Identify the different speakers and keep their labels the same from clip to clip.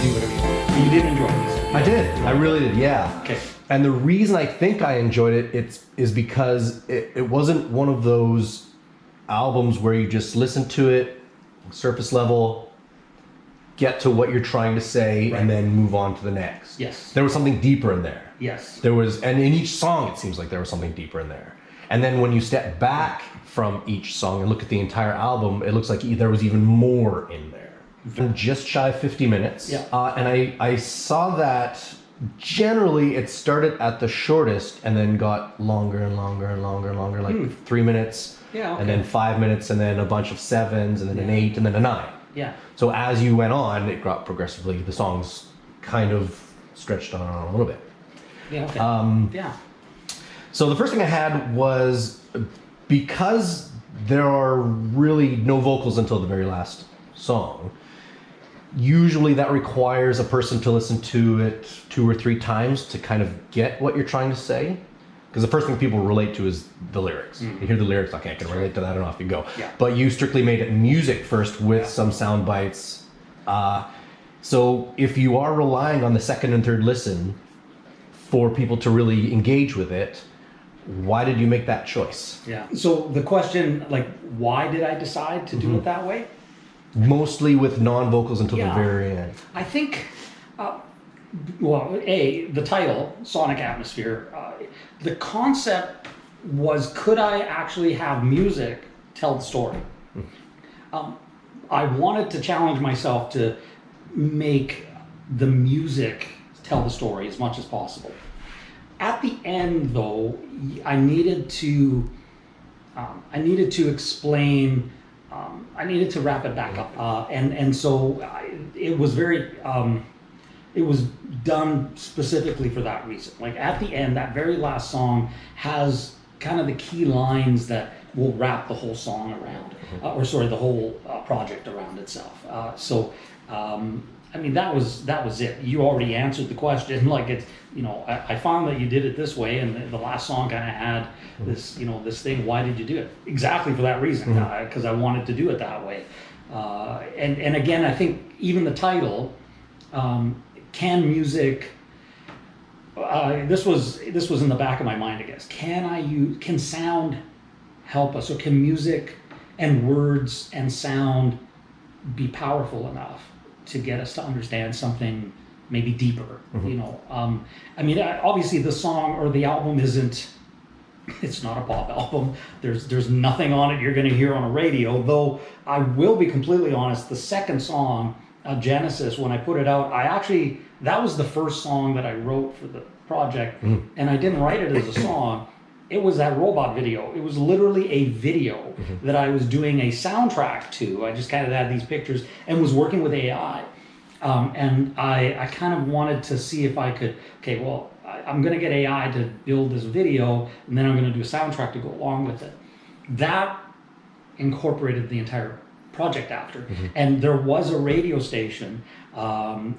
Speaker 1: do whatever you want. You did enjoy this.
Speaker 2: I did. I really did, yeah.
Speaker 1: Okay.
Speaker 2: And the reason I think I enjoyed it is because it wasn't one of those albums where you just listen to it, surface level, get to what you're trying to say,
Speaker 1: Right.
Speaker 2: and then move on to the next.
Speaker 1: Yes.
Speaker 2: There was something deeper in there.
Speaker 1: Yes.
Speaker 2: There was, and in each song it seems like there was something deeper in there. And then when you step back from each song and look at the entire album, it looks like there was even more in there. Just shy of 50 minutes.
Speaker 1: Yeah.
Speaker 2: And I saw that generally it started at the shortest and then got longer and longer and longer and longer, like 3 minutes.
Speaker 1: Yeah, okay.
Speaker 2: And then 5 minutes, and then a bunch of 7s, and then an 8, and then a 9.
Speaker 1: Yeah.
Speaker 2: So as you went on, it got progressively, the songs kind of stretched on a little bit.
Speaker 1: Yeah. Okay. Yeah.
Speaker 2: So the first thing I had was, because there are really no vocals until the very last song, usually that requires a person to listen to it 2 or 3 times to kind of get what you're trying to say. Because the first thing people relate to is the lyrics. You hear the lyrics, okay, I can relate to that, and off you go.
Speaker 1: Yeah.
Speaker 2: But you strictly made it music first with some sound bites. So if you are relying on the second and third listen for people to really engage with it, why did you make that choice?
Speaker 1: Yeah. So the question, like, why did I decide to do it that way?
Speaker 2: Mostly with non-vocals until
Speaker 1: Yeah.
Speaker 2: the very end.
Speaker 1: I think, well, the title, Sonic Atmosphere, the concept was, could I actually have music tell the story? I wanted to challenge myself to make the music tell the story as much as possible. At the end, though, I needed to explain. I needed to wrap it back up, and so it was very. It was done specifically for that reason. Like at the end, that very last song has kind of the key lines that will wrap the whole song around, the whole project around itself. I mean, that was it. You already answered the question. Like it's, I found that you did it this way, and the last song kind of had this, this thing. Why did you do it? Exactly for that reason, because I wanted to do it that way. And again, I think even the title, can music. This was in the back of my mind, I guess. Can sound help us, or can music and words and sound be powerful enough to get us to understand something maybe deeper? I mean, obviously the song or the album it's not a pop album. There's nothing on it you're going to hear on a radio, though I will be completely honest, the second song, Genesis, when I put it out, that was the first song that I wrote for the project, and I didn't write it as a song. It was that robot video. It was literally a video that I was doing a soundtrack to. I just kind of had these pictures and was working with AI. And I kind of wanted to see if I could, I'm going to get AI to build this video, and then I'm going to do a soundtrack to go along with it. That incorporated the entire project after. And there was a radio station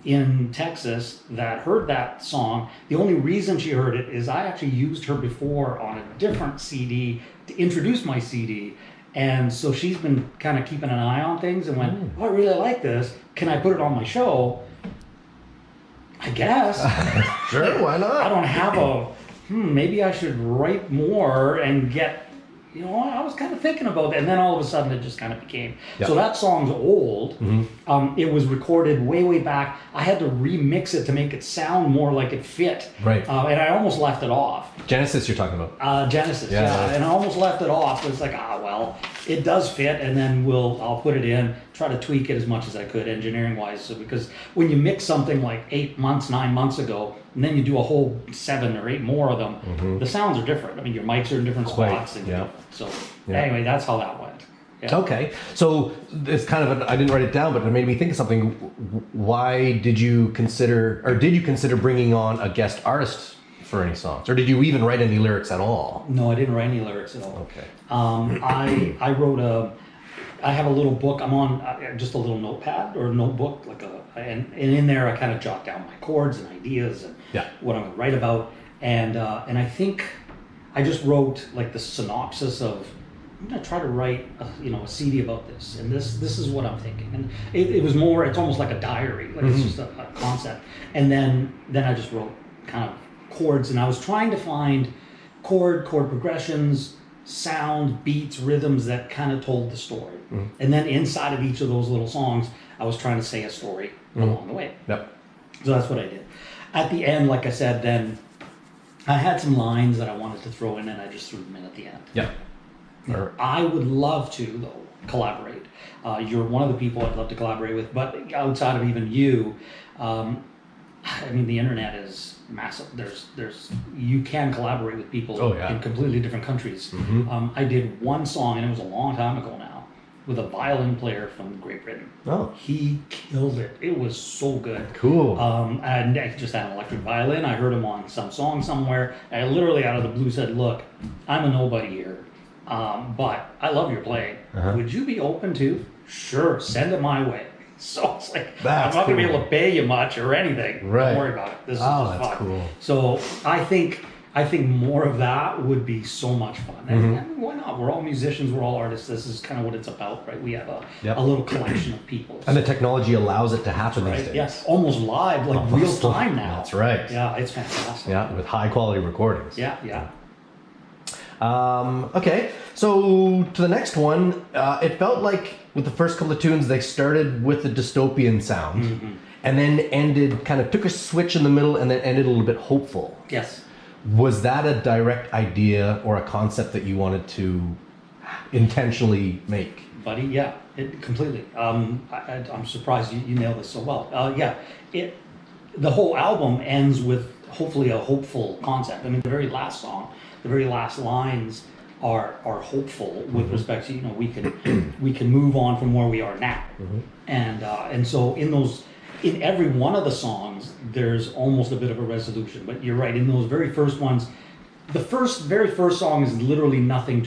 Speaker 1: in Texas that heard that song. The only reason she heard it is I actually used her before on a different CD to introduce my CD. And so she's been kind of keeping an eye on things and went, I really like this. Can I put it on my show? I guess.
Speaker 2: Sure, why not?
Speaker 1: I don't have maybe I should write more and get, I was kind of thinking about that. And then all of a sudden it just kind of became. Yep. So that song's old. It was recorded way back. I had to remix it to make it sound more like it fit.
Speaker 2: Right.
Speaker 1: And I almost left it off.
Speaker 2: Genesis you're talking about.
Speaker 1: Genesis, yeah. And I almost left it off. It's like, well, it does fit, and then I'll put it in, try to tweak it as much as I could engineering-wise. So because when you mix something like 8 months, 9 months ago, and then you do a whole 7 or 8 more of them, the sounds are different. I mean, your mics are in different spots. So anyway, that's how that went. Yeah.
Speaker 2: Okay, so it's kind of I didn't write it down, but it made me think of something. Why did you consider bringing on a guest artist for any songs, or did you even write any lyrics at all?
Speaker 1: No, I didn't write any lyrics at all.
Speaker 2: Okay.
Speaker 1: I wrote I have a little book. I'm on just a little notepad or notebook, and in there I kind of jot down my chords and ideas and what I'm going to write about, and I think I just wrote like the synopsis of I'm gonna try to write a CD about this, and this is what I'm thinking. And it was more, it's almost like a diary, like it's just a concept. And then I just wrote kind of chords, and I was trying to find chord progressions, sound, beats, rhythms that kind of told the story. And then inside of each of those little songs, I was trying to say a story along the way.
Speaker 2: Yep.
Speaker 1: So that's what I did. At the end, like I said, then I had some lines that I wanted to throw in, and I just threw them in at the end.
Speaker 2: Yep.
Speaker 1: I would love to, though, collaborate. You're one of the people I'd love to collaborate with, but outside of even you, I mean, the internet is massive. You can collaborate with people in completely different countries. I did one song, and it was a long time ago now, with a violin player from Great Britain.
Speaker 2: Oh.
Speaker 1: He killed it. It was so good.
Speaker 2: Cool.
Speaker 1: And I just had an electric violin. I heard him on some song somewhere. And I literally out of the blue said, look, I'm a nobody here, but I love your playing. Would you be open to? Sure, send it my way. So it's like, I'm not going to be able to pay you much or anything.
Speaker 2: Right.
Speaker 1: Don't worry about it. This is just
Speaker 2: that's
Speaker 1: fun.
Speaker 2: cool.
Speaker 1: So I think more of that would be so much fun. And why not? We're all musicians. We're all artists. This is kind of what it's about, right? We have a little collection of people.
Speaker 2: And the technology allows it to happen these days.
Speaker 1: Yes, almost live, like real time now.
Speaker 2: That's right.
Speaker 1: Yeah, it's fantastic.
Speaker 2: Yeah, with high quality recordings.
Speaker 1: Yeah.
Speaker 2: Okay, so to the next one, it felt like with the first couple of tunes, they started with the dystopian sound and then took a switch in the middle and then ended a little bit hopeful.
Speaker 1: Yes.
Speaker 2: Was that a direct idea or a concept that you wanted to intentionally make?
Speaker 1: Buddy, yeah, completely. I'm surprised you nailed this so well. The whole album ends with hopefully a hopeful concept. I mean, the very last song, the very last lines are hopeful with respect to we can move on from where we are now, and so in every one of the songs there's almost a bit of a resolution. But you're right, in those very first ones, the very first song is literally nothing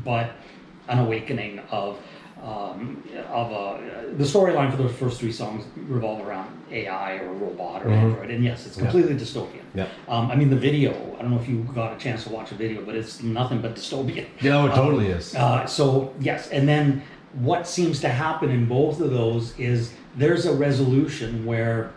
Speaker 1: but an awakening of the storyline for those first three songs revolve around AI or a robot or Android, and yes, it's completely dystopian.
Speaker 2: Yeah.
Speaker 1: I mean, the video, I don't know if you got a chance to watch a video, but it's nothing but dystopian.
Speaker 2: Yeah, it totally is.
Speaker 1: So yes, and then what seems to happen in both of those is there's a resolution where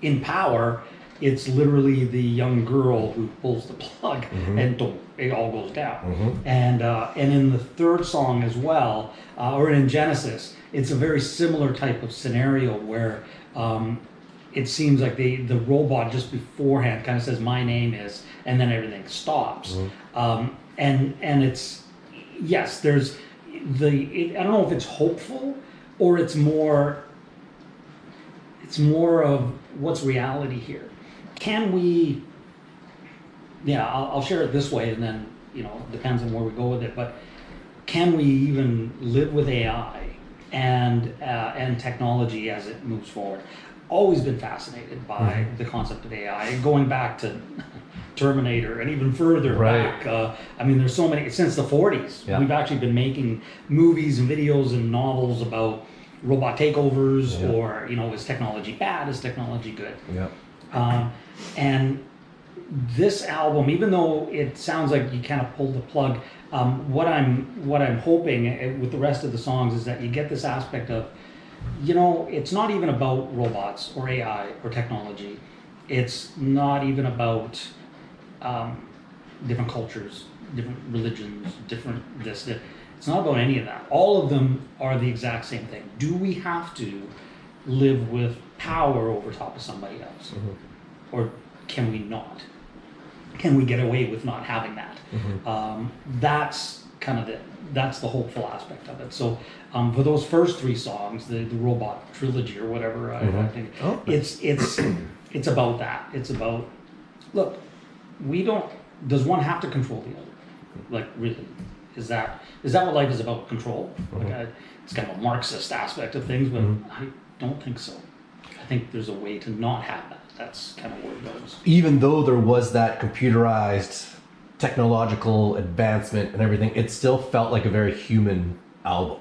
Speaker 1: in Power, it's literally the young girl who pulls the plug and it all goes down. And in the third song as well, or in Genesis, it's a very similar type of scenario where it seems like the robot just beforehand kind of says, my name is, and then everything stops. And it's, yes, there's I don't know if it's hopeful or it's more of what's reality here. Can we, I'll share it this way, and then, it depends on where we go with it, but can we even live with AI and technology as it moves forward? Always been fascinated by the concept of AI, going back to Terminator and even further back. I mean, there's so many, since the 40s, we've actually been making movies and videos and novels about robot takeovers or, is technology bad, is technology good? And this album, even though it sounds like you kind of pulled the plug, what I'm hoping with the rest of the songs is that you get this aspect of, it's not even about robots or AI or technology. It's not even about different cultures, different religions, different this, that. It's not about any of that. All of them are the exact same thing. Do we have to live with power over top of somebody else? Or can we not? Can we get away with not having that? That's kind of that's the hopeful aspect of it. So for those first three songs, the robot trilogy or whatever, I think it's about that. It's about, look, does one have to control the other? Like, really? Is that what life is about? Control? It's kind of a Marxist aspect of things, but I don't think so. I think there's a way to not have that. That's kind of where it goes.
Speaker 2: Even though there was that computerized technological advancement and everything, it still felt like a very human album.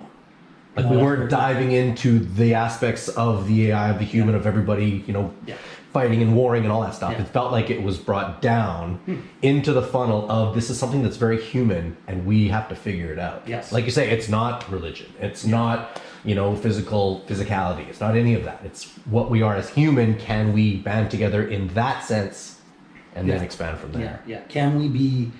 Speaker 2: Like we weren't diving into the aspects of the AI, of the human, of everybody, fighting and warring and all that stuff.
Speaker 1: Yeah.
Speaker 2: It felt like it was brought down into the funnel of this is something that's very human and we have to figure it out.
Speaker 1: Yes.
Speaker 2: Like you say, it's not religion. It's not, physicality. It's not any of that. It's what we are as human. Can we band together in that sense and then expand from there?
Speaker 1: Yeah. Can we be?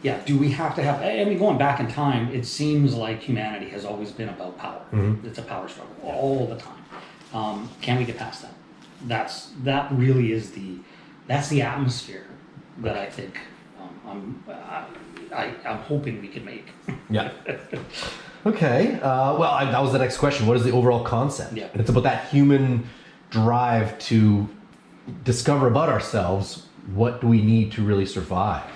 Speaker 1: Yeah. Do we have to have? I mean, going back in time, it seems like humanity has always been about power. It's a power struggle all the time. Can we get past that? That really is that's the atmosphere that I think I'm hoping we can make.
Speaker 2: Yeah. Okay. That was the next question. What is the overall concept?
Speaker 1: Yeah.
Speaker 2: And it's about that human drive to discover about ourselves. What do we need to really survive?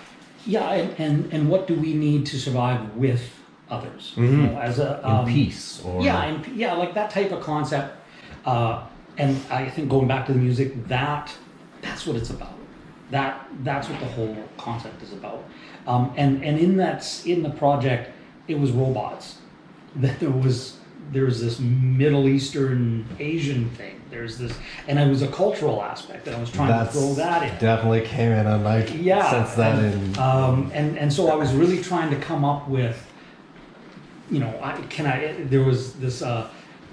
Speaker 1: Yeah, and what do we need to survive with others? As a
Speaker 2: In peace, or
Speaker 1: like that type of concept. And I think going back to the music, that's what it's about. That's what the whole concept is about. And in the project, it was robots. That there was this Middle Eastern Asian thing. There's this, and it was a cultural aspect, and I was trying to throw that in.
Speaker 2: Definitely came in, and I sense that in.
Speaker 1: And so I was really trying to come up with, there was this.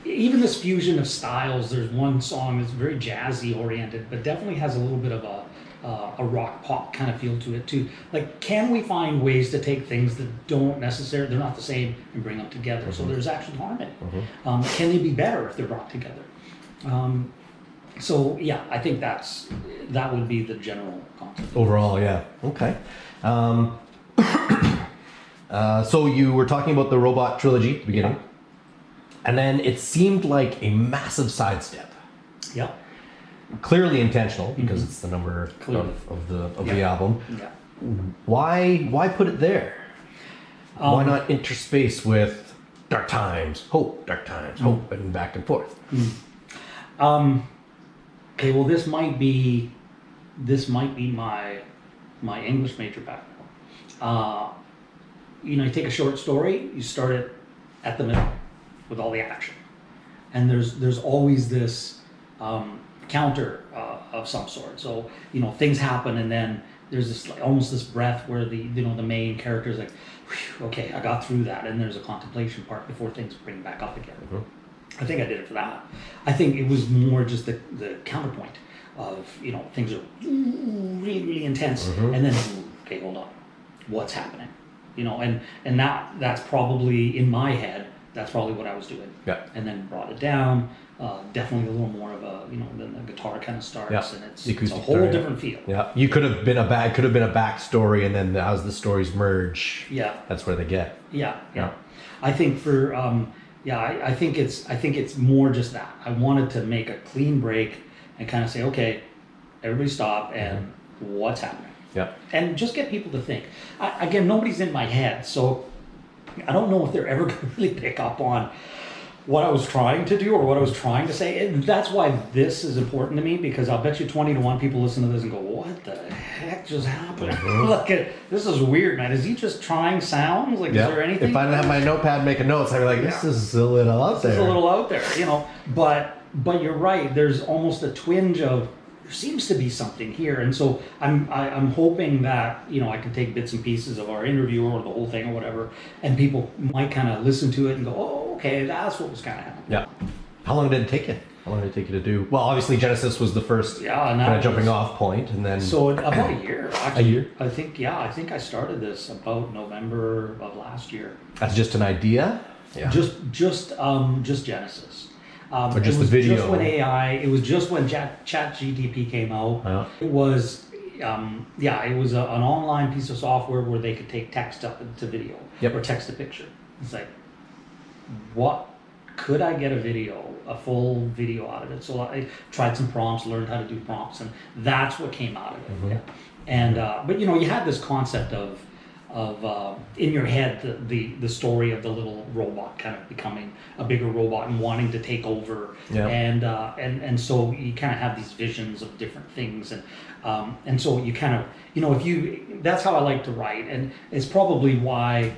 Speaker 1: Even this fusion of styles. There's one song that's very jazzy oriented, but definitely has a little bit of a rock pop kind of feel to it too. Like, can we find ways to take things that don't necessarily, they're not the same, and bring them together? So there's actually harmony. Can they be better if they're brought together? So yeah, I think that would be the general concept.
Speaker 2: Overall, yeah. Okay. So you were talking about the robot trilogy at the beginning.
Speaker 1: Yeah.
Speaker 2: And then it seemed like a massive sidestep.
Speaker 1: Yeah.
Speaker 2: Clearly intentional, because it's the number of the album.
Speaker 1: Yeah.
Speaker 2: Why put it there? Why not interspace with dark times, hope, and back and forth?
Speaker 1: Okay, well, this might be my English major background. You take a short story, you start it at the middle with all the action, and there's always this counter of some sort. So things happen, and then there's this almost this breath where the main character is like, okay, I got through that, and there's a contemplation part before things bring back up again. I think I did it for that. I think it was more just the counterpoint of things are really, really intense, and then okay, hold on, what's happening? And that's probably in my head. That's probably what I was doing.
Speaker 2: Yeah.
Speaker 1: And then brought it down. Definitely a little more of a then the guitar kind of starts, and it's a whole different feel.
Speaker 2: Yeah. You could have been a backstory, and then as the stories merge, that's where they get.
Speaker 1: Yeah. I think for I think it's more just that. I wanted to make a clean break and kind of say, okay, everybody stop, and what's happening?
Speaker 2: Yeah.
Speaker 1: And just get people to think. Again, nobody's in my head, so I don't know if they're ever going to really pick up on what I was trying to do or what I was trying to say. And that's why this is important to me, because I'll bet you 20 to 1 people listen to this and go, what the heck just happened? Look at this, is weird, man. Is he just trying sounds? Like, is there anything?
Speaker 2: If I didn't have my notepad making notes, I'd be like, this is a little out there.
Speaker 1: This is a little out there, But you're right. There's almost a twinge of, there seems to be something here, and so I'm hoping that I can take bits and pieces of our interview or the whole thing or whatever, and people might kind of listen to it and go, oh, okay, that's what was kind of happening.
Speaker 2: Yeah. How long did it take you? How long did it take you to do? Well, obviously Genesis was the first kind of jumping off point, and then
Speaker 1: so about a year. Actually,
Speaker 2: a year.
Speaker 1: I think I started this about November of last year.
Speaker 2: That's just an idea. Yeah.
Speaker 1: Just Genesis.
Speaker 2: Or just the video.
Speaker 1: Just when it was just when ChatGPT came out. It was, it was an online piece of software where they could take text up to video or text to picture. It's like, what could I get a full video out of it? So I tried some prompts, learned how to do prompts, and that's what came out of it. Yeah. And but you had this concept of in your head the story of the little robot kind of becoming a bigger robot and wanting to take over, and so you kind of have these visions of different things, and so you kind of that's how I like to write, and it's probably why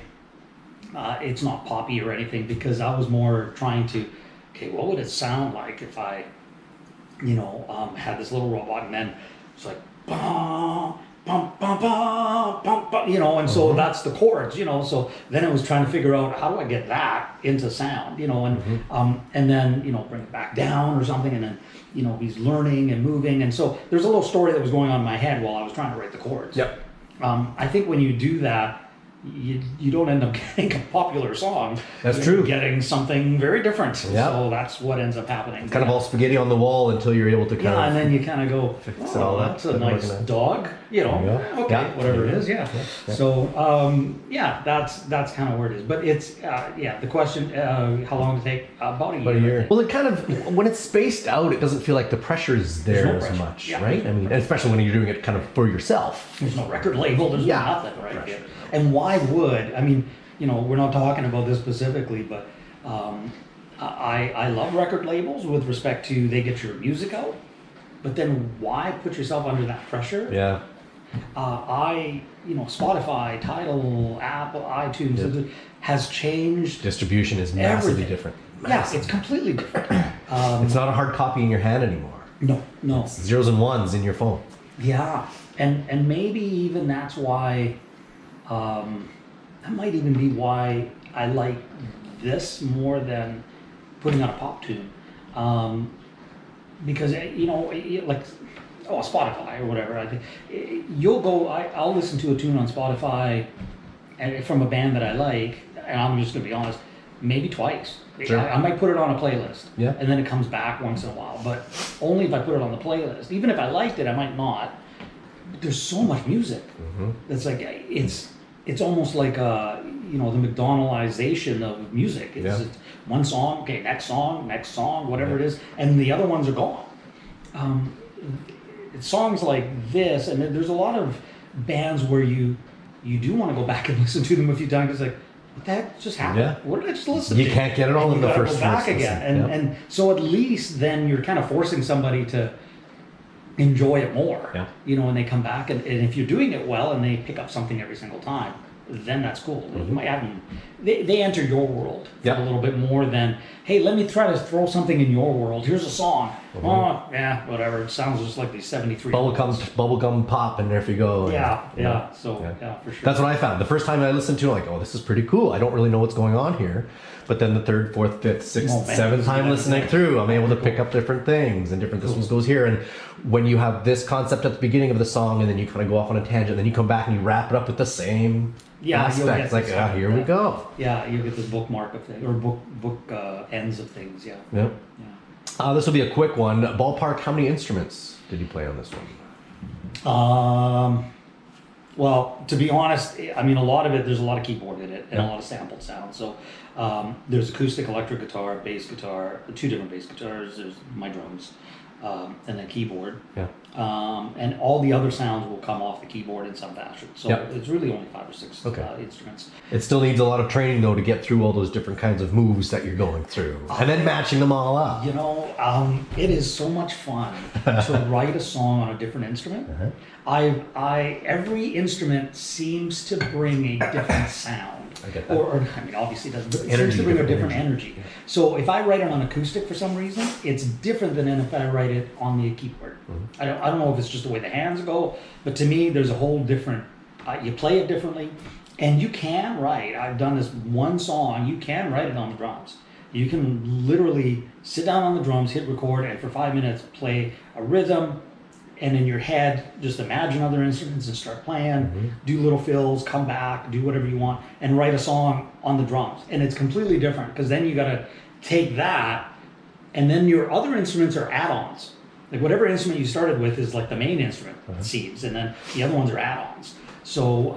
Speaker 1: it's not poppy or anything, because I was more trying to, okay, what would it sound like if I had this little robot, and then it's like, bum, bum, bum, bum, bum, bum, and so that's the chords, so then it was trying to figure out how do I get that into sound, and then, bring it back down or something, and then, he's learning and moving, and so there's a little story that was going on in my head while I was trying to write the chords.
Speaker 2: Yep.
Speaker 1: I think when you do that, you don't end up getting a popular song.
Speaker 2: That's
Speaker 1: You're
Speaker 2: true.
Speaker 1: getting something very different.
Speaker 2: Yeah.
Speaker 1: So that's what ends up happening.
Speaker 2: It's kind of all spaghetti on the wall until you're able to kind of...
Speaker 1: and then you kind of go,
Speaker 2: fix it all up,
Speaker 1: that's a nice
Speaker 2: organize.
Speaker 1: dog,
Speaker 2: Yeah.
Speaker 1: okay,
Speaker 2: Yeah.
Speaker 1: whatever it is, yeah.
Speaker 2: Yeah.
Speaker 1: So, that's kind of where it is. But it's, the question, how long did it take? About a year.
Speaker 2: About a year. Well, it kind of, when it's spaced out, it doesn't feel like the pressure is there
Speaker 1: There's no
Speaker 2: as
Speaker 1: pressure.
Speaker 2: much,
Speaker 1: Yeah.
Speaker 2: right? I mean, especially when you're doing it kind of for yourself.
Speaker 1: There's no record label, there's
Speaker 2: Yeah.
Speaker 1: nothing, right? And why would, we're not talking about this specifically, but I love record labels with respect to they get your music out, but then why put yourself under that pressure?
Speaker 2: Yeah.
Speaker 1: Spotify, Tidal, Apple, iTunes has changed.
Speaker 2: Distribution is massively
Speaker 1: Everything.
Speaker 2: different.
Speaker 1: Yeah, it's completely different.
Speaker 2: It's not a hard copy in your hand anymore.
Speaker 1: No.
Speaker 2: It's zeros and ones in your phone.
Speaker 1: Yeah, and maybe even that's why, that might even be why I like this more than putting on a pop tune, because Spotify or whatever. I think you'll go. I'll listen to a tune on Spotify, and from a band that I like, and I'm just gonna be honest, maybe twice.
Speaker 2: Sure.
Speaker 1: I might put it on a playlist,
Speaker 2: Yeah.
Speaker 1: and then it comes back once in a while, but only if I put it on the playlist. Even if I liked it, I might not. But there's so much music. That's like it's almost like the McDonaldization of music. It's one song, okay, next song, whatever it is, and the other ones are gone. It's songs like this, and there's a lot of bands where you do want to go back and listen to them a few times. It's like, what the heck just happened?
Speaker 2: Yeah.
Speaker 1: What did I just listen to?
Speaker 2: You can't get it all
Speaker 1: And
Speaker 2: in
Speaker 1: you
Speaker 2: the
Speaker 1: gotta
Speaker 2: first
Speaker 1: go back
Speaker 2: listen.
Speaker 1: again,
Speaker 2: Yep.
Speaker 1: and so at least then you're kind of forcing somebody to enjoy it more.
Speaker 2: Yeah.
Speaker 1: And they come back, and if you're doing it well and they pick up something every single time, then that's cool. You might have them, they enter your world
Speaker 2: Yep.
Speaker 1: a little bit more than, hey, let me try to throw something in your world. Here's a song. Oh, yeah, whatever. It sounds just like these 73.
Speaker 2: Bubblegum pop, and there you go.
Speaker 1: Yeah. So, for sure.
Speaker 2: That's what I found. The first time I listened to it, like, oh, this is pretty cool. I don't really know what's going on here. But then the third, fourth, fifth, sixth,
Speaker 1: Oh, man,
Speaker 2: seventh
Speaker 1: it's
Speaker 2: time
Speaker 1: good.
Speaker 2: listening through, I'm able to pick up different things and different, this one goes here. And when you have this concept at the beginning of the song and then you kind of go off on a tangent, then you come back and you wrap it up with the same
Speaker 1: you'll
Speaker 2: aspect.
Speaker 1: get
Speaker 2: It's like,
Speaker 1: this-
Speaker 2: here we go.
Speaker 1: Yeah, you get this bookmark of things, or book ends of things, yeah.
Speaker 2: Yep.
Speaker 1: Yeah.
Speaker 2: This will be a quick one. Ballpark, how many instruments did you play on this one?
Speaker 1: Well, to be honest, a lot of it, there's a lot of keyboard in it and a lot of sampled sound. So there's acoustic, electric guitar, bass guitar, two different bass guitars, there's my drums, and then keyboard.
Speaker 2: Yeah.
Speaker 1: And all the other sounds will come off the keyboard in some fashion. So
Speaker 2: Yep.
Speaker 1: it's really only 5 or 6
Speaker 2: Okay.
Speaker 1: instruments.
Speaker 2: It still needs a lot of training, though, to get through all those different kinds of moves that you're going through. And then matching them all up.
Speaker 1: It is so much fun to write a song on a different instrument. Every instrument seems to bring a different sound.
Speaker 2: I get that.
Speaker 1: Obviously it doesn't, but it
Speaker 2: Energy,
Speaker 1: seems to bring a
Speaker 2: different
Speaker 1: different energy. So if I write it on acoustic for some reason, it's different than if I write it on the keyboard. I don't know if it's just the way the hands go, but to me there's a whole different, you play it differently, and you can write, I've done this one song, you can write it on the drums. You can literally sit down on the drums, hit record, and for 5 minutes play a rhythm, and in your head, just imagine other instruments and start playing, do little fills, come back, do whatever you want, and write a song on the drums. And it's completely different, because then you gotta take that, and then your other instruments are add-ons. Like whatever instrument you started with is like the main instrument, seeds, and then the other ones are add-ons. So,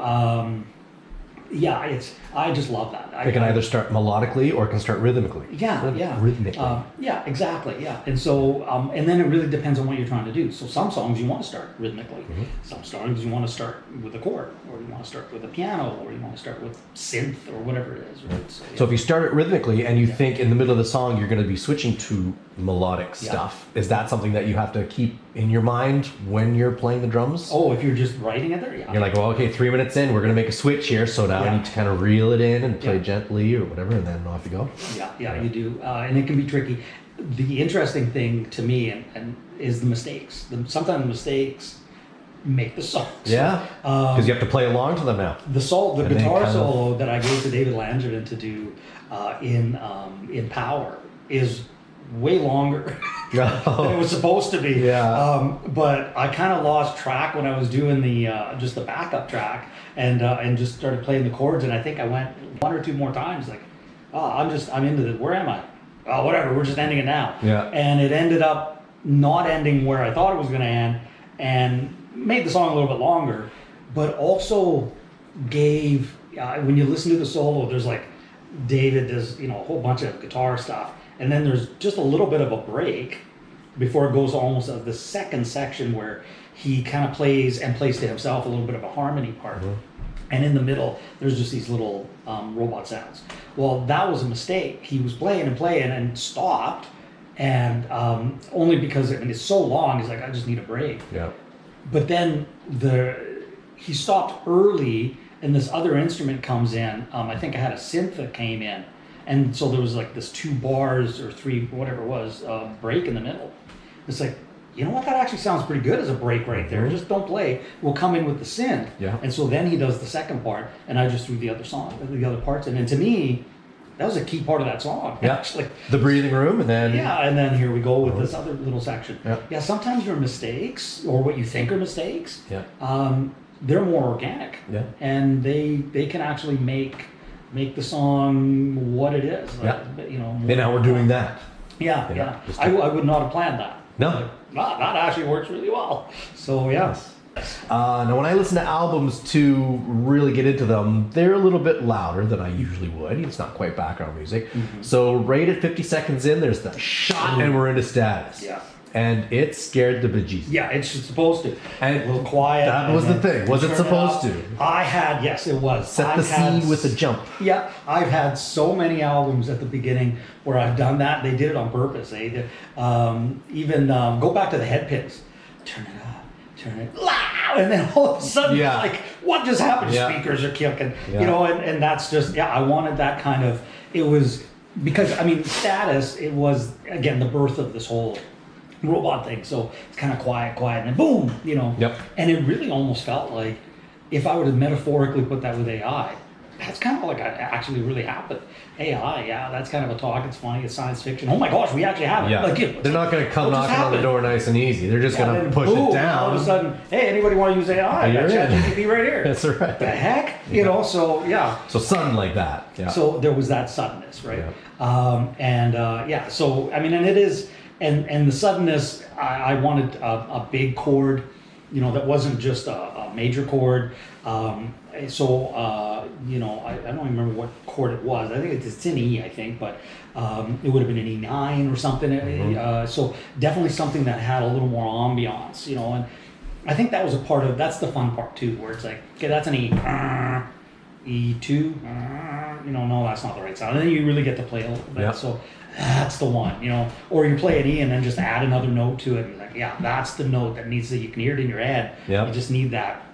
Speaker 1: I just love that.
Speaker 2: They can either start melodically or can start rhythmically. Rhythmically.
Speaker 1: Exactly. And so, and then it really depends on what you're trying to do. So some songs you want to start rhythmically. Some songs you want to start with a chord, or you want to start with a piano, or you want to start with synth, or whatever it is. Right?
Speaker 2: So if you start it rhythmically and you think in the middle of the song you're going to be switching to melodic stuff, is that something that you have to keep in your mind when you're playing the drums?
Speaker 1: Oh, if you're just writing it there,
Speaker 2: You're like, well, okay, 3 minutes in, we're going to make a switch here, so now I need to kind of reel it in and play gently or whatever, and then off you go.
Speaker 1: You do, and it can be tricky. the interesting thing to me and is the mistakes. Sometimes the mistakes make the song.
Speaker 2: Yeah, because you have to play along to them now.
Speaker 1: The
Speaker 2: And they
Speaker 1: guitar
Speaker 2: kind of-
Speaker 1: solo that I gave to David Langevin to do in Power is way longer than it was supposed to be.
Speaker 2: Yeah.
Speaker 1: But I kind of lost track when I was doing the just the backup track and just started playing the chords. And I think I went one or two more times like, oh, I'm into this. Where am I? Oh, whatever. We're just ending it now.
Speaker 2: Yeah.
Speaker 1: And it ended up not ending where I thought it was going to end, and made the song a little bit longer, but also gave when you listen to the solo, there's like David does a whole bunch of guitar stuff, and then there's just a little bit of a break before it goes almost of the second section where he kind of plays to himself a little bit of a harmony part. And in the middle, there's just these little robot sounds. Well, that was a mistake. He was playing and stopped, and only because it's so long, he's like, I just need a break.
Speaker 2: Yeah.
Speaker 1: But then he stopped early, and this other instrument comes in. I think I had a synth that came in, and so there was like this 2 bars or 3, whatever it was, break in the middle. It's like, you know what? That actually sounds pretty good as a break right there. Just don't play. We'll come in with the synth.
Speaker 2: Yeah.
Speaker 1: And so then he does the second part, and I just threw the other parts in. And to me, that was a key part of that song.
Speaker 2: Yeah.
Speaker 1: Actually.
Speaker 2: The breathing room, and then
Speaker 1: Yeah, and then here we go with this other little section.
Speaker 2: Yeah.
Speaker 1: Sometimes your mistakes, or what you think are mistakes,
Speaker 2: Yeah.
Speaker 1: they're more organic.
Speaker 2: Yeah.
Speaker 1: And they can actually make the song what it is.
Speaker 2: Yeah.
Speaker 1: More,
Speaker 2: and now we're doing that.
Speaker 1: Yeah,
Speaker 2: Yeah,
Speaker 1: yeah.
Speaker 2: just
Speaker 1: I would not have planned that.
Speaker 2: No.
Speaker 1: But that actually works really well. So yeah.
Speaker 2: Now, when I listen to albums to really get into them, they're a little bit louder than I usually would. It's not quite background music. So right at 50 seconds in, there's the shot, and we're into Status.
Speaker 1: Yeah.
Speaker 2: And it scared the bejesus.
Speaker 1: Yeah, it's supposed to.
Speaker 2: And
Speaker 1: a little quiet.
Speaker 2: that was the thing. Was it
Speaker 1: turn
Speaker 2: supposed
Speaker 1: up.
Speaker 2: to?
Speaker 1: Yes, it was.
Speaker 2: Set the scene with a jump.
Speaker 1: Yeah, I've had so many albums at the beginning where I've done that. They did it on purpose. They did. Go back to the head pins. Turn it up, turn it loud, and then all of a sudden,
Speaker 2: Yeah.
Speaker 1: like, what just happened?
Speaker 2: Yeah.
Speaker 1: Speakers are kicking,
Speaker 2: Yeah.
Speaker 1: and that's just, I wanted that kind of, it was, because, Status, it was, again, the birth of this whole robot thing. So it's kind of quiet, and then boom,
Speaker 2: Yep.
Speaker 1: And it really almost felt like, if I were to metaphorically put that with AI, that's kind of like it actually really happened. AI, yeah, that's kind of a talk. It's funny. It's science fiction. Oh my gosh, we actually have it.
Speaker 2: Yeah.
Speaker 1: Like,
Speaker 2: They're not going to come
Speaker 1: what just
Speaker 2: knocking on the
Speaker 1: happened?
Speaker 2: door nice and easy. They're just
Speaker 1: And
Speaker 2: going to
Speaker 1: then
Speaker 2: push
Speaker 1: boom,
Speaker 2: it down.
Speaker 1: all of a sudden, hey, anybody want to use AI?
Speaker 2: You're in.
Speaker 1: ChatGPT right here.
Speaker 2: That's right.
Speaker 1: The heck, so yeah.
Speaker 2: So something like that. Yeah.
Speaker 1: So there was that suddenness, right? So and it is, and the suddenness. I wanted a big chord, that wasn't just a major chord. I don't remember what chord it was. I think it's in E, I think, but it would have been an E9 or something. So definitely something that had a little more ambiance, and I think that was that's the fun part too, where it's like, okay, that's an E, E2, no, that's not the right sound. And then you really get to play a little bit.
Speaker 2: Yeah.
Speaker 1: So that's the one, or you play an E and then just add another note to it. And you're like, yeah, that's the note that you can hear it in your head.
Speaker 2: Yeah.
Speaker 1: You just need that.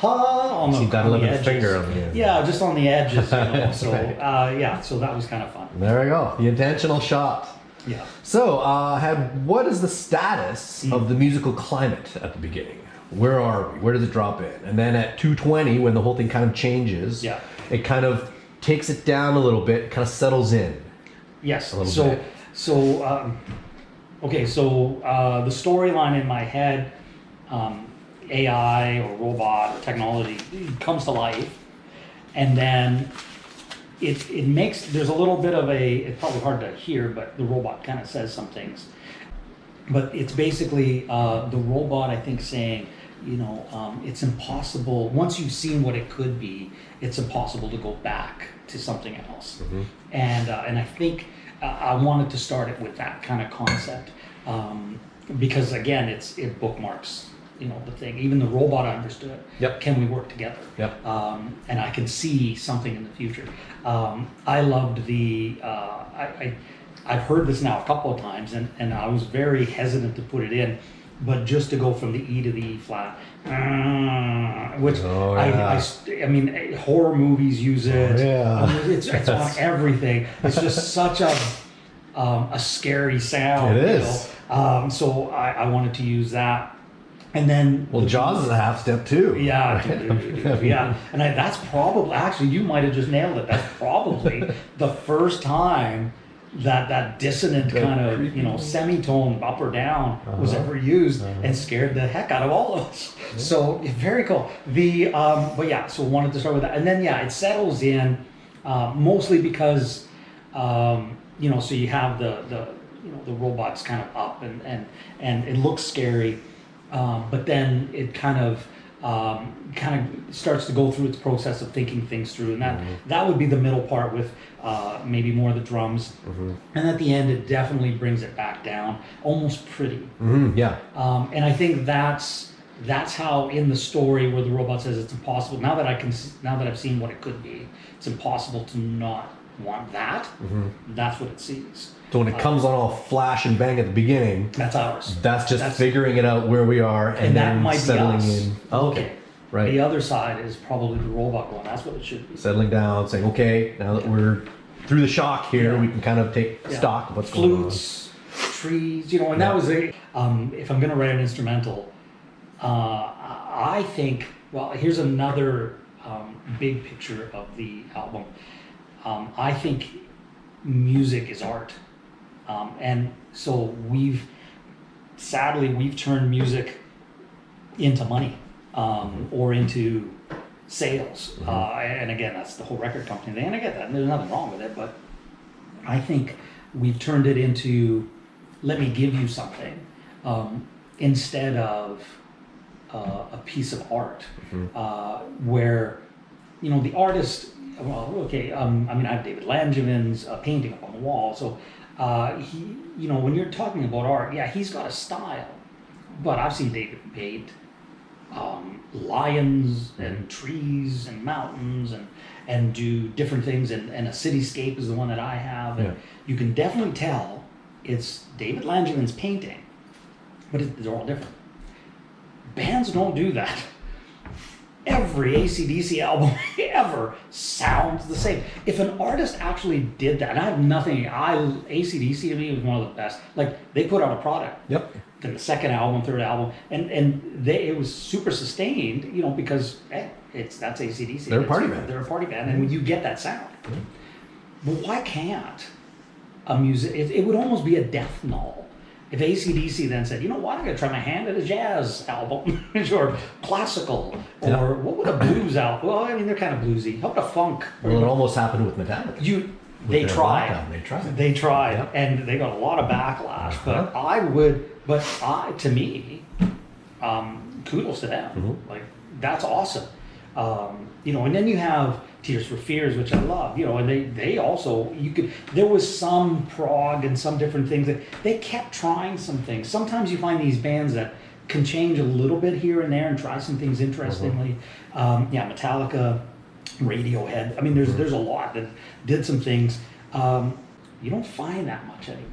Speaker 1: On the,
Speaker 2: See that
Speaker 1: on the
Speaker 2: 11th
Speaker 1: edges.
Speaker 2: finger on the end.
Speaker 1: Yeah, just on the edges. So
Speaker 2: Right.
Speaker 1: so that was kind of fun.
Speaker 2: There we go. The intentional shot.
Speaker 1: Yeah.
Speaker 2: So, what is the status of the musical climate at the beginning? Where are we? Where does it drop in? And then at 2:20, when the whole thing kind of changes,
Speaker 1: Yeah.
Speaker 2: it kind of takes it down a little bit, kind of settles in.
Speaker 1: Yes.
Speaker 2: A little bit.
Speaker 1: The storyline in my head, AI or robot or technology comes to life, and then it makes, there's a little bit of it's probably hard to hear, but the robot kind of says some things. But it's basically the robot, I think, saying, it's impossible, once you've seen what it could be, it's impossible to go back to something else.
Speaker 2: Mm-hmm.
Speaker 1: And I think I wanted to start it with that kind of concept, because again, it bookmarks, the thing. Even the robot understood.
Speaker 2: Yep.
Speaker 1: Can we work together?
Speaker 2: Yep.
Speaker 1: And I can see something in the future. I loved I've heard this now a couple of times, and I was very hesitant to put it in, but just to go from the E to the E flat, which horror movies use it.
Speaker 2: Oh, yeah.
Speaker 1: It's on everything. It's just such a a scary sound.
Speaker 2: It is.
Speaker 1: So I wanted to use that. And then
Speaker 2: Well, Jaws is a half step too.
Speaker 1: yeah, yeah, and that's probably actually you might have just nailed it. That's probably the first time that dissonant kind of semitone up or down was ever used and scared the heck out of all of us. So very cool. But yeah, so wanted to start with that, and then it settles in mostly because so you have the robots kind of up and it looks scary. But then it kind of starts to go through its process of thinking things through, and that would be the middle part with maybe more of the drums, and at the end it definitely brings it back down, almost pretty.
Speaker 2: Yeah.
Speaker 1: And I think that's how in the story where the robot says it's impossible. Now that I've seen what it could be, it's impossible to not want that. That's what it sees.
Speaker 2: So when it comes on all flash and bang at the beginning,
Speaker 1: That's ours.
Speaker 2: that's figuring it out where we are and
Speaker 1: that
Speaker 2: then
Speaker 1: might be
Speaker 2: settling
Speaker 1: us.
Speaker 2: in. Oh, okay. Right.
Speaker 1: The other side is probably the robot going, that's what it should be.
Speaker 2: Settling down, saying, okay, now that we're through the shock here,
Speaker 1: Yeah.
Speaker 2: we can kind of take stock of what's going on.
Speaker 1: Flutes, trees, and that was if I'm going to write an instrumental, I think, well, here's another big picture of the album. I think music is art. And so sadly we've turned music into money, or into sales. And again, that's the whole record company thing, and I get that, and there's nothing wrong with it, but I think we've turned it into, let me give you something, instead of a piece of art, where, the artist, well, okay, I have David Langevin's painting up on the wall, so he, when you're talking about art, he's got a style, but I've seen David paint lions and trees and mountains and do different things, and a cityscape is the one that I have, and you can definitely tell it's David Langevin's painting, but they're all different. Bands don't do that. Every AC/DC album ever sounds the same. If an artist actually did that, and I have nothing, AC/DC to me was one of the best. Like, they put out a product.
Speaker 2: Yep.
Speaker 1: Then the second album, third album, and it was super sustained, because that's AC/DC.
Speaker 2: They're a party band.
Speaker 1: They're a party band, and you get that sound. But why can't a music? It would almost be a death knell if AC/DC then said, you know what, I'm going to try my hand at a jazz album, or classical, or what would a blues album? Well, they're kind of bluesy. How about a funk?
Speaker 2: Well, it almost happened with Metallica.
Speaker 1: They tried. They tried,
Speaker 2: Yep.
Speaker 1: and they got a lot of backlash. But to me, kudos to them. Like, that's awesome. And then you have Tears for Fears, which I love. And they also, there was some prog and some different things that they kept trying some things. Sometimes you find these bands that can change a little bit here and there and try some things interestingly. Metallica, Radiohead. There's a lot that did some things. You don't find that much anymore.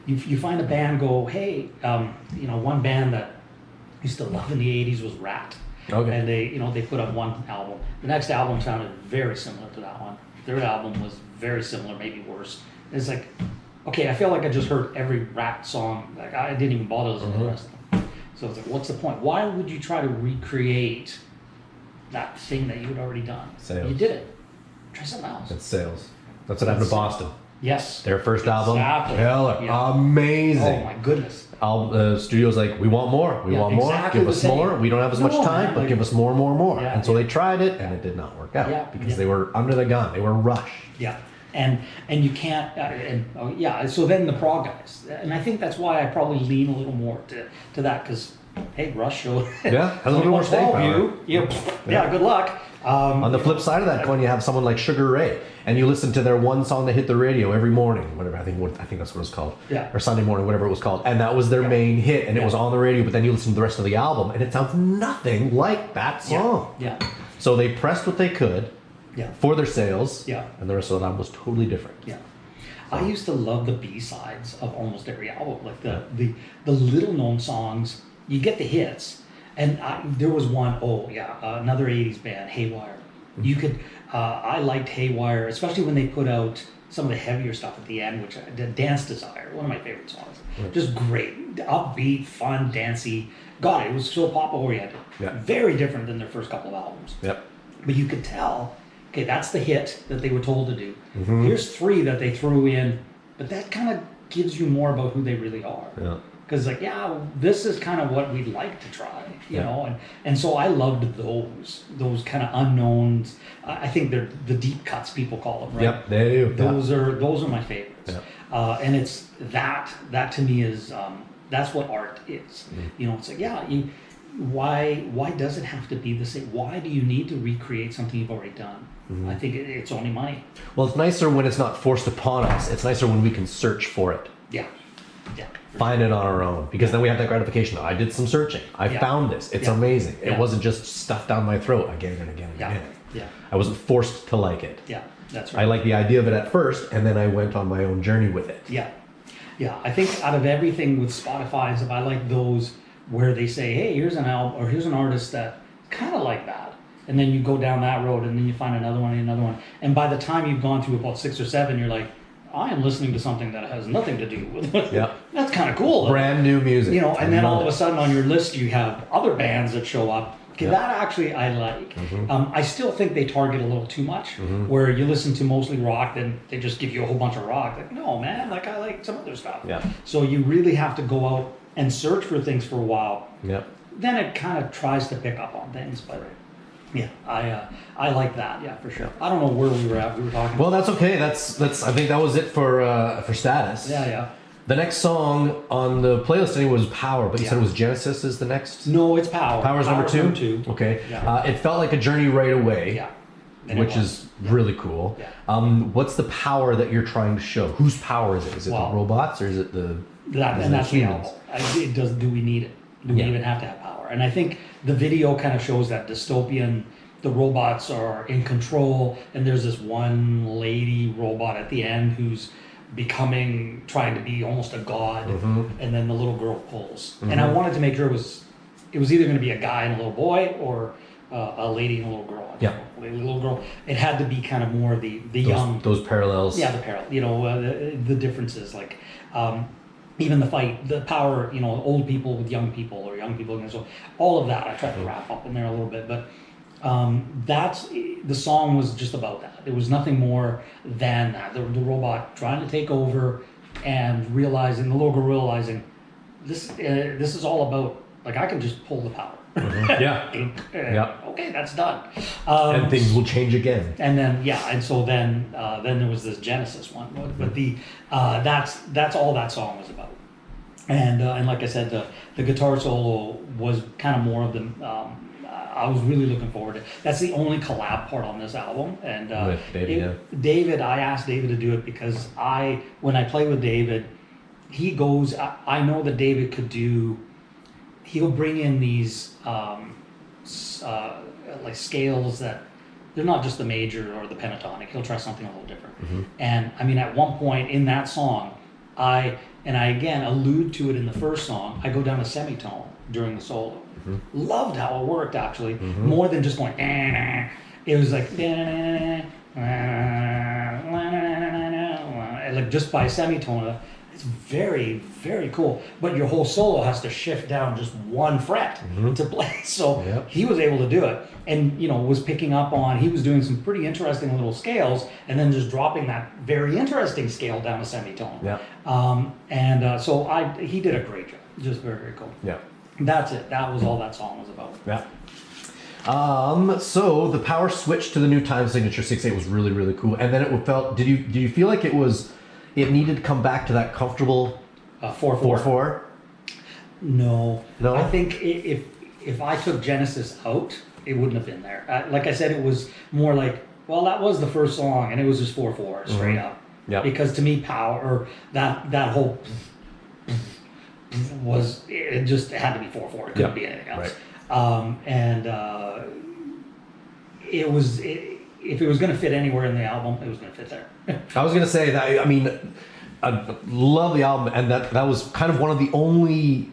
Speaker 1: You find a band go, hey, one band that I used to love in the '80s was Rat.
Speaker 2: Okay.
Speaker 1: And they put up one album. The next album sounded very similar to that one. Third album was very similar, maybe worse. It's like, okay, I feel like I just heard every Rat song. Like, I didn't even bother listening to the rest of them. So it's like, what's the point? Why would you try to recreate that thing that you had already done?
Speaker 2: Sales.
Speaker 1: You did it. Try something else.
Speaker 2: It's sales. That's what happened to Boston.
Speaker 1: Yes.
Speaker 2: Their first album, killer,
Speaker 1: Yeah.
Speaker 2: amazing.
Speaker 1: Oh my goodness.
Speaker 2: Studio's like, we want more. We want more.
Speaker 1: exactly
Speaker 2: Give
Speaker 1: the
Speaker 2: us
Speaker 1: same.
Speaker 2: more. We don't have as much
Speaker 1: No,
Speaker 2: time,
Speaker 1: man,
Speaker 2: but
Speaker 1: like-
Speaker 2: give us more, more, more.
Speaker 1: Yeah,
Speaker 2: and so they tried it, and it did not work out because they were under the gun. They were rushed.
Speaker 1: Yeah, and you can't, so then the prog guys, and I think that's why I probably lean a little more to that, because, hey, Rush showed.
Speaker 2: Yeah, has a little more staying power.
Speaker 1: Yeah, good luck.
Speaker 2: On the flip side of that coin, you have someone like Sugar Ray, and you listen to their one song that hit the radio every morning, whatever I think that's what it was called, or Sunday morning, whatever it was called, and that was their main hit, and it was on the radio. But then you listen to the rest of the album, and it sounds nothing like that song.
Speaker 1: Yeah.
Speaker 2: So they pressed what they could for their sales,
Speaker 1: Yeah.
Speaker 2: and the rest of the album was totally different.
Speaker 1: Yeah. I used to love the B-sides of almost every album, like the little known songs. You get the hits, and there was one, another 80s band, Haywire. You could, I liked Haywire, especially when they put out some of the heavier stuff at the end, which Dance Desire, one of my favorite songs. Just great, upbeat, fun, dancey. God, it was so pop oriented.
Speaker 2: Yeah.
Speaker 1: Very different than their first couple of albums.
Speaker 2: Yep.
Speaker 1: But you could tell, okay, that's the hit that they were told to do. Here's 3 that they threw in, but that kind of gives you more about who they really are.
Speaker 2: Yeah.
Speaker 1: Because like, yeah, this is kind of what we'd like to try, you know, and so I loved those kind of unknowns. I think they're the deep cuts, people call them, right?
Speaker 2: Yep, they do.
Speaker 1: Those are my favorites, and it's that to me is that's what art is. You know, it's like, yeah, why does it have to be the same? Why do you need to recreate something you've already done? I think it's only money.
Speaker 2: Well, it's nicer when it's not forced upon us. It's nicer when we can search for it.
Speaker 1: Yeah.
Speaker 2: Find it on our own, because then we have that gratification. I did some searching. I found this. It's amazing. It wasn't just stuffed down my throat again and again and again.
Speaker 1: Yeah.
Speaker 2: I wasn't forced to like it.
Speaker 1: Yeah, that's right.
Speaker 2: I liked the idea of it at first, and then I went on my own journey with it.
Speaker 1: Yeah. I think out of everything with Spotify's, if I like those where they say, hey, here's an album or here's an artist that kind of like that, and then you go down that road and then you find another one, and by the time you've gone through about 6 or 7, you're like, I am listening to something that has nothing to do with it.
Speaker 2: Yeah.
Speaker 1: That's kind of cool. Though.
Speaker 2: Brand new music.
Speaker 1: You know, and then all of a sudden on your list you have other bands that show up. Okay, that actually I like. I still think they target a little too much, where you listen to mostly rock, then they just give you a whole bunch of rock. Like, no, man, like I like some other stuff.
Speaker 2: Yeah.
Speaker 1: So you really have to go out and search for things for a while.
Speaker 2: Yeah.
Speaker 1: Then it kind of tries to pick up on things, but yeah, I like that. Yeah, for sure. I don't know where we were at. We were talking.
Speaker 2: Well, that's okay. That's. I think that was it for Status.
Speaker 1: Yeah.
Speaker 2: The next song on the playlist today was Power, but you said it was Genesis is the next?
Speaker 1: No, it's Power.
Speaker 2: Power's number two? Okay.
Speaker 1: Yeah.
Speaker 2: It felt like a journey right away.
Speaker 1: Yeah.
Speaker 2: Which is really cool.
Speaker 1: Yeah.
Speaker 2: What's the power that you're trying to show? Whose power is it? Is it the robots or is it the
Speaker 1: that's the
Speaker 2: humans?
Speaker 1: album. Do we need it? Do we even have to have power? And I think the video kind of shows that dystopian. The robots are in control, and there's this one lady robot at the end who's trying to be almost a god, and then the little girl pulls. And I wanted to make sure it was either going to be a guy and a little boy, or a lady and a little girl. A little girl. It had to be kind of more the young.
Speaker 2: Those parallels.
Speaker 1: Yeah, the parallel. You know, the differences, like even the fight, the power. You know, old people with young people, or young people. So all of that I tried to wrap up in there a little bit, but. The song was just about that. There was nothing more than that. The robot trying to take over and the little girl realizing this is all about, like, I can just pull the power. Okay, that's done.
Speaker 2: And things will change again.
Speaker 1: And then so then there was this Genesis one, but that's all that song was about. And like I said, the guitar solo was kind of more of the. I was really looking forward to it. That's the only collab part on this album. And
Speaker 2: with
Speaker 1: David, I asked David to do it because when I play with David, he goes, I know that David he'll bring in these like scales that they're not just the major or the pentatonic. He'll try something a little different. And I mean, at one point in that song, I again allude to it in the first song, I go down a semitone during the solo. Loved how it worked, actually, more than just going. It was like like just by semitone. It's very, very cool. But your whole solo has to shift down just one fret to play. So he was able to do it, and was picking up on. He was doing some pretty interesting little scales, and then just dropping that very interesting scale down a semitone. So he did a great job. Just very, very cool.
Speaker 2: Yeah.
Speaker 1: That's it. That was all that song was about.
Speaker 2: Yeah. So the power switch to the new time signature 6/8 was really, really cool. And then it felt. Did you feel like it needed to come back to that comfortable 4/4?
Speaker 1: No. I think if I took Genesis out, it wouldn't have been there. Like I said, it was more like, well, that was the first song, and it was just 4/4 straight up. Yeah. Because to me, power or that whole. It just had to be 4/4. It couldn't be anything else. Right. It was if it was going to fit anywhere in the album, it was going to fit there.
Speaker 2: I was going to say that. I mean, I love the album, and that was kind of one of the only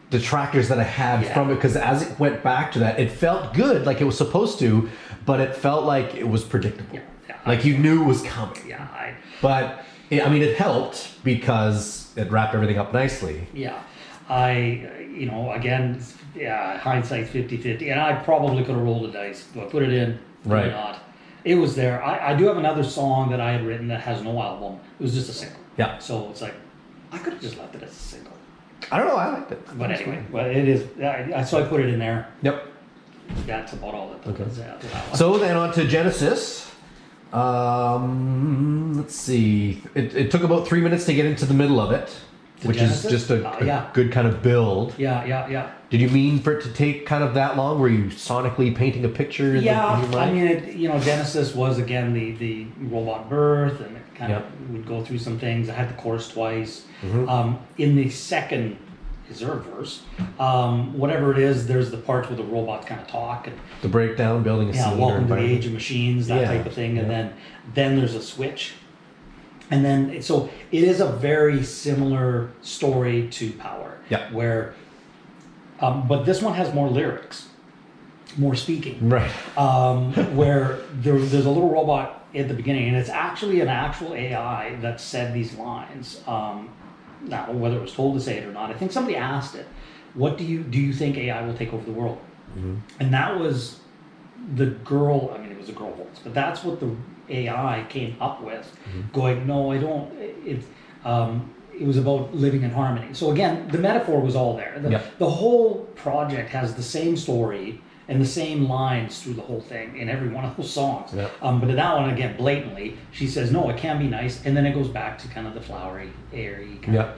Speaker 2: detractors that I had from it, because as it went back to that, it felt good, like it was supposed to, but it felt like it was predictable.
Speaker 1: Yeah.
Speaker 2: Like you knew it was coming.
Speaker 1: Yeah,
Speaker 2: But I mean, it helped because it wrapped everything up nicely.
Speaker 1: yeah. Again, yeah, hindsight's 50-50, and I probably could have rolled the dice. Do I put it in?
Speaker 2: Right.
Speaker 1: Or not? It was there. I do have another song that I had written that has no album. It was just a single.
Speaker 2: Yeah.
Speaker 1: So it's like, I could have just left it as a single.
Speaker 2: I don't know. I liked it.
Speaker 1: But anyway, well, it is. So I put it in there.
Speaker 2: Yep.
Speaker 1: That's about all that does. Yeah, to that one.
Speaker 2: So then on to Genesis. Let's see. It took about 3 minutes to get into the middle of it, which
Speaker 1: Genesis?
Speaker 2: is just a
Speaker 1: Yeah.
Speaker 2: good kind of build.
Speaker 1: Yeah.
Speaker 2: Did you mean for it to take kind of that long? Were you sonically painting a picture in your mind?
Speaker 1: I mean, Genesis was again the robot birth, and it kind
Speaker 2: Yep.
Speaker 1: of would go through some things. I had the chorus twice.
Speaker 2: Mm-hmm.
Speaker 1: In the second, is there a verse? Whatever it is, there's the parts where the robots kind of talk and
Speaker 2: The breakdown, building a scene. or
Speaker 1: welcome to the
Speaker 2: environment.
Speaker 1: age of machines, that
Speaker 2: Yeah,
Speaker 1: type of thing, and
Speaker 2: yeah.
Speaker 1: then there's a switch. And then, so it is a very similar story to Power.
Speaker 2: Yeah.
Speaker 1: Where, but this one has more lyrics, more speaking.
Speaker 2: Right.
Speaker 1: Where there's a little robot at the beginning, and it's actually an actual AI that said these lines. Now, whether it was told to say it or not, I think somebody asked it, "What do you think AI will take over the world?"
Speaker 2: Mm-hmm.
Speaker 1: And that was the girl. I mean, it was a girl voice, but that's what the AI came up with. Going, no, I don't. It was about living in harmony. So again, the metaphor was all there. The whole project has the same story and the same lines through the whole thing in every one of those songs.
Speaker 2: Yep.
Speaker 1: But in that one, again, blatantly, she says, no, it can be nice. And then it goes back to kind of the flowery, airy kind
Speaker 2: Yep.
Speaker 1: of,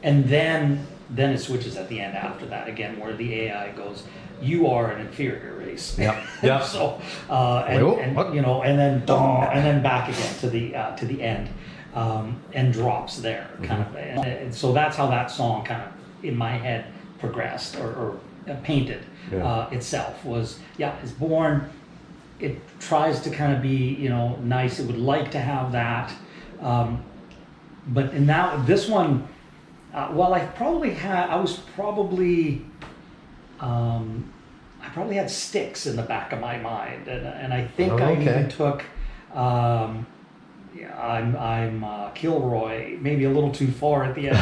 Speaker 1: and then it switches at the end after that again, where the AI goes, you are an inferior race.
Speaker 2: Yep.
Speaker 1: So,
Speaker 2: Wait, what?
Speaker 1: and then back again to the end, and drops there kind of, and so that's how that song kind of in my head progressed or painted itself. Was it's born. It tries to kind of be nice. It would like to have that, but in this one, I probably had sticks in the back of my mind, and I think I even took, I'm Kilroy maybe a little too far at the end,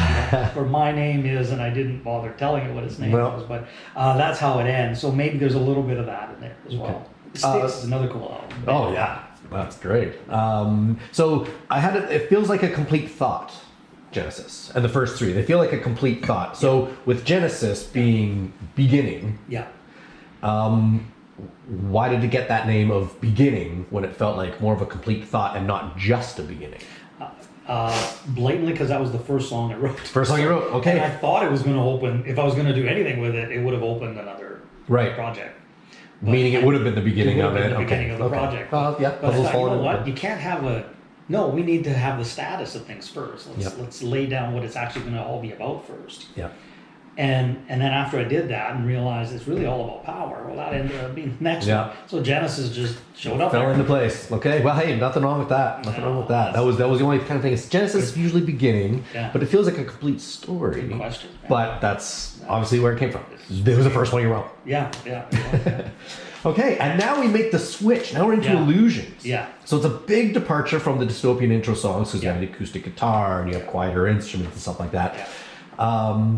Speaker 1: where my name is, and I didn't bother telling it what his name was, but that's how it ends. So maybe there's a little bit of that in there as well. Sticks is another cool album.
Speaker 2: Oh yeah, that's great. So I had it feels like a complete thought. Genesis and the first three, they feel like a complete thought. So with Genesis being beginning, why did it get that name of beginning when it felt like more of a complete thought and not just a beginning?
Speaker 1: Blatantly, because that was the first song I wrote.
Speaker 2: First song you wrote, okay.
Speaker 1: And I thought it was going to open, if I was going to do anything with it, it would have opened another project.
Speaker 2: Meaning it would have been the beginning of it.
Speaker 1: The beginning of the project.
Speaker 2: Well, yeah,
Speaker 1: but I
Speaker 2: puzzles
Speaker 1: thought,
Speaker 2: fall in.
Speaker 1: You can't have no, we need to have the status of things first. Let's lay down what it's actually going to all be about first.
Speaker 2: Yeah.
Speaker 1: And then after I did that and realized it's really all about power, well, that ended up being the next one. So Genesis just showed up.
Speaker 2: Fell into place. Okay. Well, hey, nothing wrong with that. Nothing wrong with that. That was the only kind of thing. Genesis is usually beginning, but it feels like a complete story.
Speaker 1: Good question.
Speaker 2: But that's obviously where it came from. It was the first one you wrote.
Speaker 1: Yeah.
Speaker 2: Okay, and now we make the switch. Now we're into illusions.
Speaker 1: Yeah.
Speaker 2: So it's a big departure from the dystopian intro songs because you have the acoustic guitar and you have quieter instruments and stuff like that.
Speaker 1: Yeah.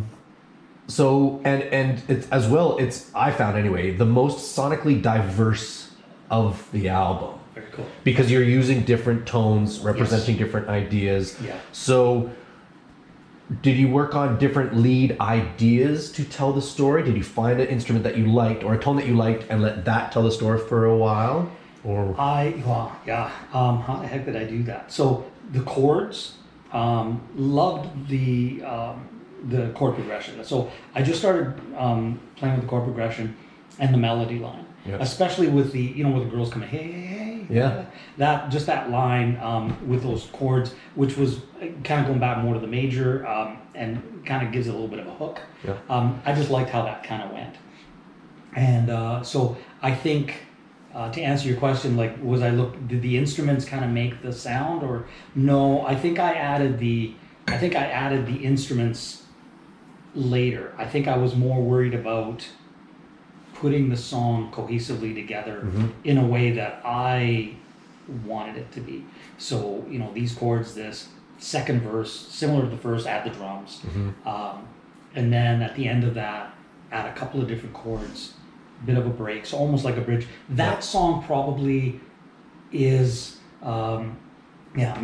Speaker 2: So and it's as well. It's I found anyway the most sonically diverse of the album.
Speaker 1: Very cool.
Speaker 2: Because you're using different tones representing different ideas.
Speaker 1: Yeah.
Speaker 2: So did you work on different lead ideas to tell the story? Did you find an instrument that you liked or a tone that you liked and let that tell the story for a while? Or
Speaker 1: how the heck did I do that? So the chords, loved the chord progression. So I just started playing with the chord progression and the melody line, especially with the where the girls come in, hey, that line with those chords, which was kind of going back more to the major and kind of gives it a little bit of a hook. I just liked how that kind of went, and so I think to answer your question, did the instruments kind of make the sound or no? I think I added the instruments later. I think I was more worried about putting the song cohesively together
Speaker 2: Mm-hmm.
Speaker 1: in a way that I wanted it to be. So, you know, these chords, this second verse, similar to the first, add the drums. And then at the end of that, add a couple of different chords, bit of a break, so almost like a bridge. That song probably is,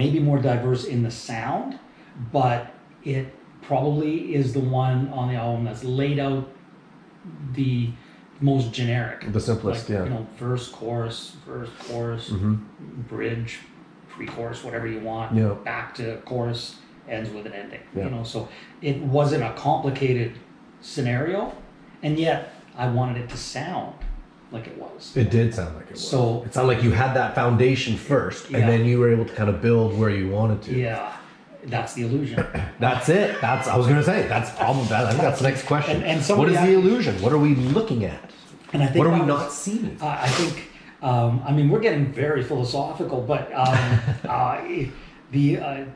Speaker 1: maybe more diverse in the sound, but it probably is the one on the album that's laid out the most generic.
Speaker 2: The simplest,
Speaker 1: You know, verse, chorus, bridge, pre-chorus, whatever you want.
Speaker 2: Yeah.
Speaker 1: Back to chorus, ends with an ending.
Speaker 2: Yeah.
Speaker 1: You know, so it wasn't a complicated scenario, and yet I wanted it to sound like it was.
Speaker 2: It did sound like it was.
Speaker 1: So
Speaker 2: it sounded like you had that foundation first,
Speaker 1: Yeah.
Speaker 2: and then you were able to kind of build where you wanted to.
Speaker 1: Yeah, that's the illusion.
Speaker 2: That's it. I was going to say, that's probably that. I think that's the next question.
Speaker 1: And
Speaker 2: what
Speaker 1: somebody
Speaker 2: is the illusion? What are we looking at?
Speaker 1: And I think
Speaker 2: What are we
Speaker 1: that was-
Speaker 2: not seeing?
Speaker 1: I think, I mean, we're getting very philosophical, but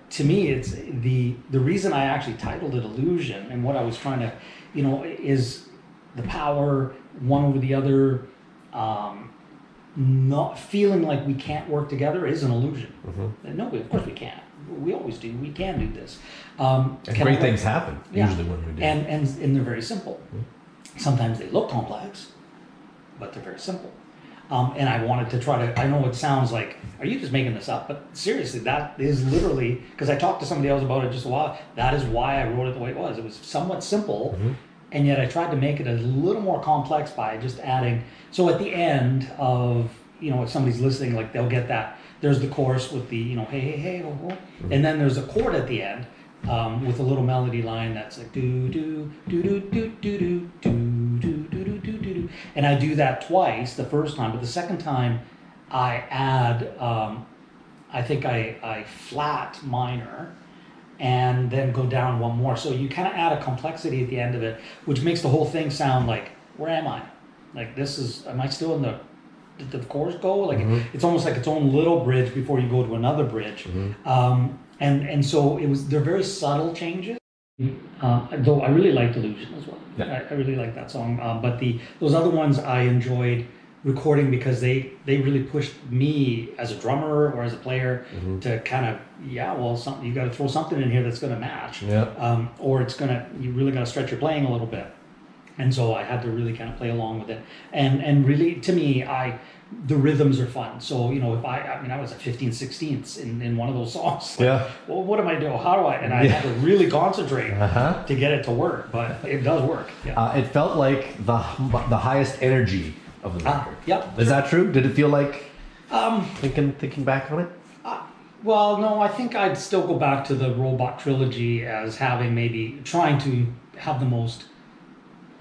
Speaker 1: to me, it's the reason I actually titled it Illusion, and what I was trying to, you know, is the power one over the other. Not feeling like we can't work together is an illusion. No, of course we can. We always do. We can do this.
Speaker 2: And great things happen
Speaker 1: Yeah.
Speaker 2: usually when we do.
Speaker 1: And they're very simple. Sometimes they look complex, but they're very simple. And I wanted to try to, I know it sounds like, are you just making this up? But seriously, that is literally, because I talked to somebody else about it just a while, that is why I wrote it the way it was. It was somewhat simple, and yet I tried to make it a little more complex by just adding, so at the end of, you know, if somebody's listening, like they'll get that, there's the chorus with the, you know, hey, hey, hey, oh, oh. And then there's a chord at the end with a little melody line that's like do, do, do, do, do, do, do, do, do, do, do, do, do. And I do that twice, the first time, but the second time I add, I think I flat minor and then go down one more. So you kind of add a complexity at the end of it, which makes the whole thing sound like, where am I? Like this is, am I still in did the chorus go? Like it's almost like its own little bridge before you go to another bridge. And so they're very subtle changes. Though I really liked Illusion as well.
Speaker 2: Yeah.
Speaker 1: I really like that song. But those other ones I enjoyed recording because they really pushed me as a drummer or as a player to kind of, something, you got to throw something in here that's going to match.
Speaker 2: Yeah.
Speaker 1: Or you really got to stretch your playing a little bit. And so I had to really kind of play along with it. And really, to me, the rhythms are fun. So, you know, if I was at 15/16ths in one of those songs. Like,
Speaker 2: Yeah.
Speaker 1: well, what am I doing? How do I? And I had to really concentrate to get it to work, but it does work. Yeah.
Speaker 2: It felt like the highest energy of the record.
Speaker 1: Yep.
Speaker 2: Is that true? Did it feel like, thinking back on it?
Speaker 1: Well, no, I think I'd still go back to the Robot trilogy as having maybe trying to have the most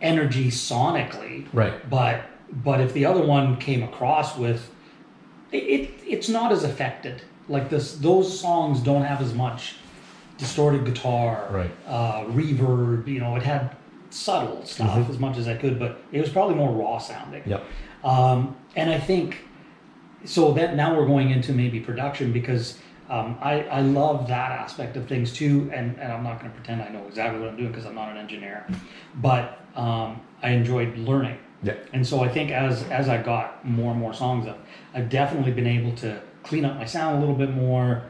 Speaker 1: energy sonically.
Speaker 2: Right.
Speaker 1: But if the other one came across with, it's not as affected. Like those songs don't have as much distorted guitar,
Speaker 2: Right.
Speaker 1: Reverb. You know, it had subtle stuff as much as I could, but it was probably more raw sounding.
Speaker 2: Yep.
Speaker 1: And I think so that now we're going into maybe production because I love that aspect of things too, and I'm not going to pretend I know exactly what I'm doing because I'm not an engineer, but I enjoyed learning.
Speaker 2: Yeah.
Speaker 1: And so I think as I got more and more songs up, I've definitely been able to clean up my sound a little bit more,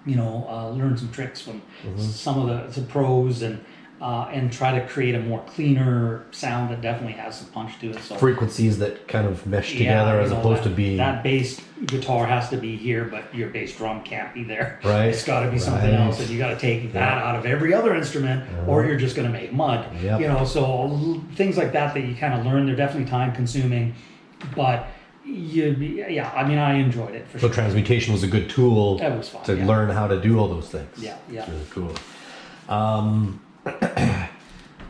Speaker 1: you know, learn some tricks from some of the pros and try to create a more cleaner sound that definitely has some punch to it. So
Speaker 2: Frequencies that kind of mesh together as opposed to being...
Speaker 1: That bass guitar has to be here, but your bass drum can't be there.
Speaker 2: Right.
Speaker 1: It's got to be something else, and you got to take that out of every other instrument, or you're just going to make mud.
Speaker 2: Yep.
Speaker 1: You know, so things like that you kind of learn. They're definitely time consuming, but I mean, I enjoyed it for
Speaker 2: So
Speaker 1: sure.
Speaker 2: transmutation was a good tool
Speaker 1: That was fun,
Speaker 2: to
Speaker 1: yeah.
Speaker 2: learn how to do all those things.
Speaker 1: Yeah.
Speaker 2: It's really cool.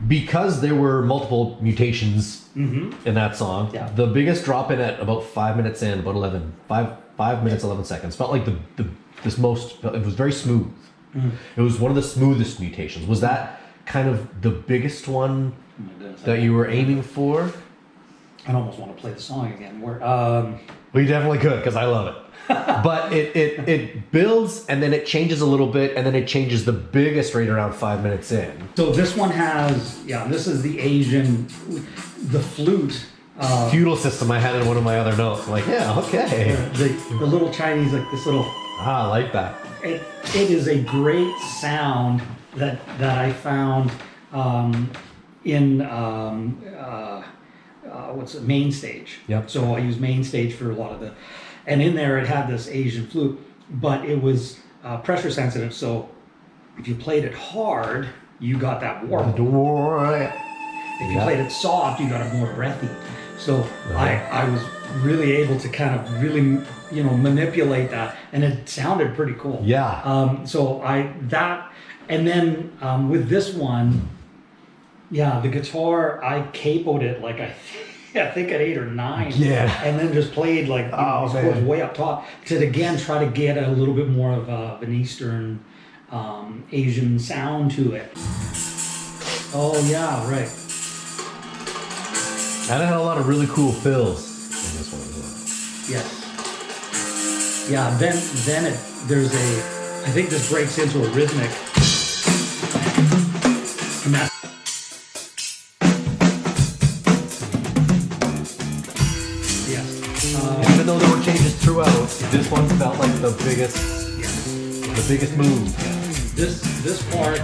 Speaker 2: Because there were multiple mutations in that song,
Speaker 1: Yeah.
Speaker 2: the biggest drop in at about 5 minutes in, about 5 minutes, 11 seconds, felt like it was very smooth. It was one of the smoothest mutations. Was that kind of the biggest one
Speaker 1: Oh my goodness,
Speaker 2: that you were aiming for?
Speaker 1: I almost want to play the song again.
Speaker 2: Well, you definitely could, because I love it. But it builds, and then it changes a little bit, and then it changes the biggest rate around 5 minutes in.
Speaker 1: So this one has, this is the Asian, the flute
Speaker 2: feudal system I had in one of my other notes. I'm like, yeah, okay.
Speaker 1: The little Chinese, like this little.
Speaker 2: I like that.
Speaker 1: It is a great sound that I found in what's it, main stage.
Speaker 2: Yep.
Speaker 1: So I use main stage for a lot of and in there it had this Asian flute, but it was pressure sensitive. So if you played it hard, you got that warble. If you played it soft, you got it more breathy. So I was really able to kind of really, manipulate that, and it sounded pretty cool.
Speaker 2: Yeah.
Speaker 1: So and then with this one, the guitar, I capoed it like I think at 8 or 9.
Speaker 2: Yeah.
Speaker 1: And then just played like these chords way up top to again try to get a little bit more of an Eastern Asian sound to it. Oh yeah, right.
Speaker 2: And it had a lot of really cool fills in this one as well.
Speaker 1: Yes. Yeah. Then there's I think this breaks into a rhythmic. And that's
Speaker 2: even though there were changes throughout, this one felt like the biggest move.
Speaker 1: This part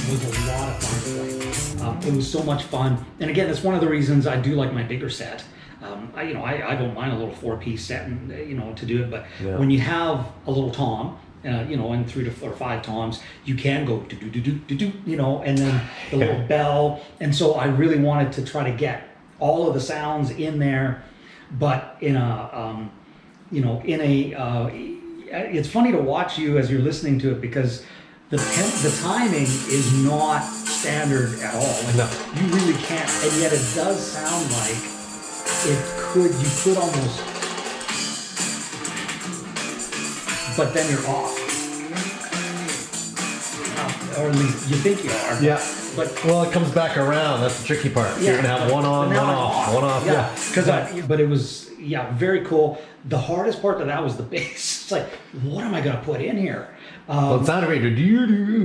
Speaker 1: was a lot of fun to play. It was so much fun, and again, that's one of the reasons I do like my bigger set. I don't mind a little 4-piece set, and to do it. But when you have a little tom, and 3 to 4 or 5 toms, you can go do do do do do do, and then the little bell. And so I really wanted to try to get all of the sounds in there, but in a it's funny to watch you as you're listening to it because the timing is not standard at all. Like,
Speaker 2: no.
Speaker 1: You really can't, and yet it does sound like you could almost, but then you're off. Or at least you think you are.
Speaker 2: Yeah.
Speaker 1: But
Speaker 2: it comes back around. That's the tricky part.
Speaker 1: Yeah,
Speaker 2: You're gonna have one on, one off, one off.
Speaker 1: Yeah. But it was very cool. The hardest part of that was the bass. It's like, what am I gonna put in here?
Speaker 2: It sounded great.